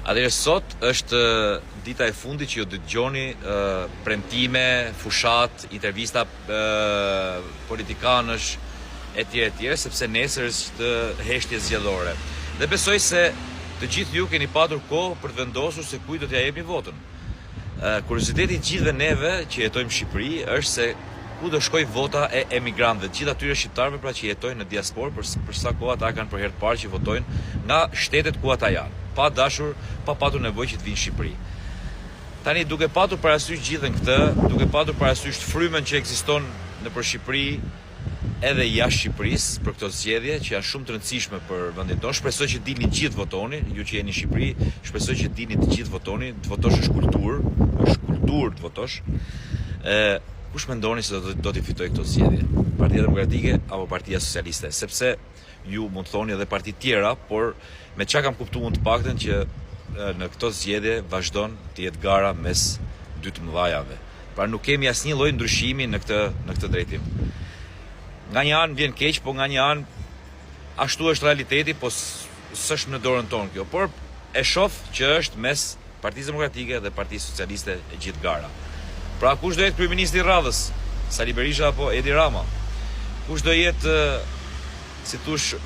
Atëherë sot është dita e fundit që ju dëgjoni premtime, fushat, intervista politikanësh etj, sepse nesër është heshtje zgjedhore. Dhe besoj se të gjithë ju keni patur kohë për të vendosur se kujt do t'ja jepni votën. Kurioziteti i gjithëve neve që jetojmë në Shqipëri është se ku do shkoj vota e emigrantëve, gjithë atyre shqiptarëve pra që jetojnë në diasporë, për sa kohë ata kanë për herë të parë që votojnë nga shtetet ku ata janë, pa dashur, pa patur nevojë që të vinë në Shqipëri. Tani duke patur parasysh gjithën këtë, duke patur parasysh frymën që ekziston nëpër Shqipëri edhe jashtë Shqipërisë për këto zgjedhje që janë shumë të rëndësishme për vendin tonë, shpresoj që dini gjithë votoni, ju që jeni në Shqipëri, shpresoj që dini të gjithë votoni, të votosh është kulturë të votosh. Kush mendoni se do t'i fitoj këto zgjedhje? Partia Demokratike apo Partia Socialiste? Sepse ju mund të thoni edhe parti tjera, por me çka kam kuptuar të paktën që në këto zgjedhje vazhdon të jetë gara mes dy të mëdhajave. Pra nuk kemi asnjë lloj ndryshimi në këtë drejtim. Nga një anë vjen keq, po nga një anë ashtu është realiteti, po s'është në dorën tonë kjo. Por e shoh që është mes Partisë Demokratike dhe Partisë Socialiste e gjithë gara. Pra kush do jetë kryeministri i radhës? Sali Berisha apo Edi Rama? Kush do jetë, si thush,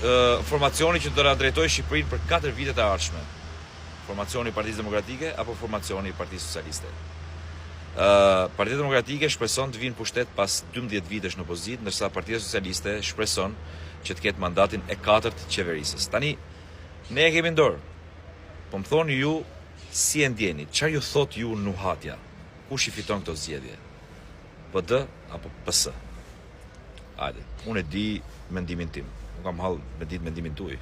formacioni që do ta drejtojë Shqipërinë për 4 vitet e ardhshme? Formacioni i Partisë Demokratike apo formacioni i Partisë Socialiste? Partia Demokratike shpreson të vinë pushtet pas 12 vitesh në opozitë, ndërsa Partia Socialiste shpreson që të ketë mandatin e 4 të qeverisës. Tani ne e kemi në dorë. Po më thoni ju si e ndjeni? Çfarë ju thot ju nuhatja? Kush i fiton këto zgjedhje? PD apo PS? Hajde, unë e di mendimin tim. Nuk kam hall me ditë mendimin tuaj.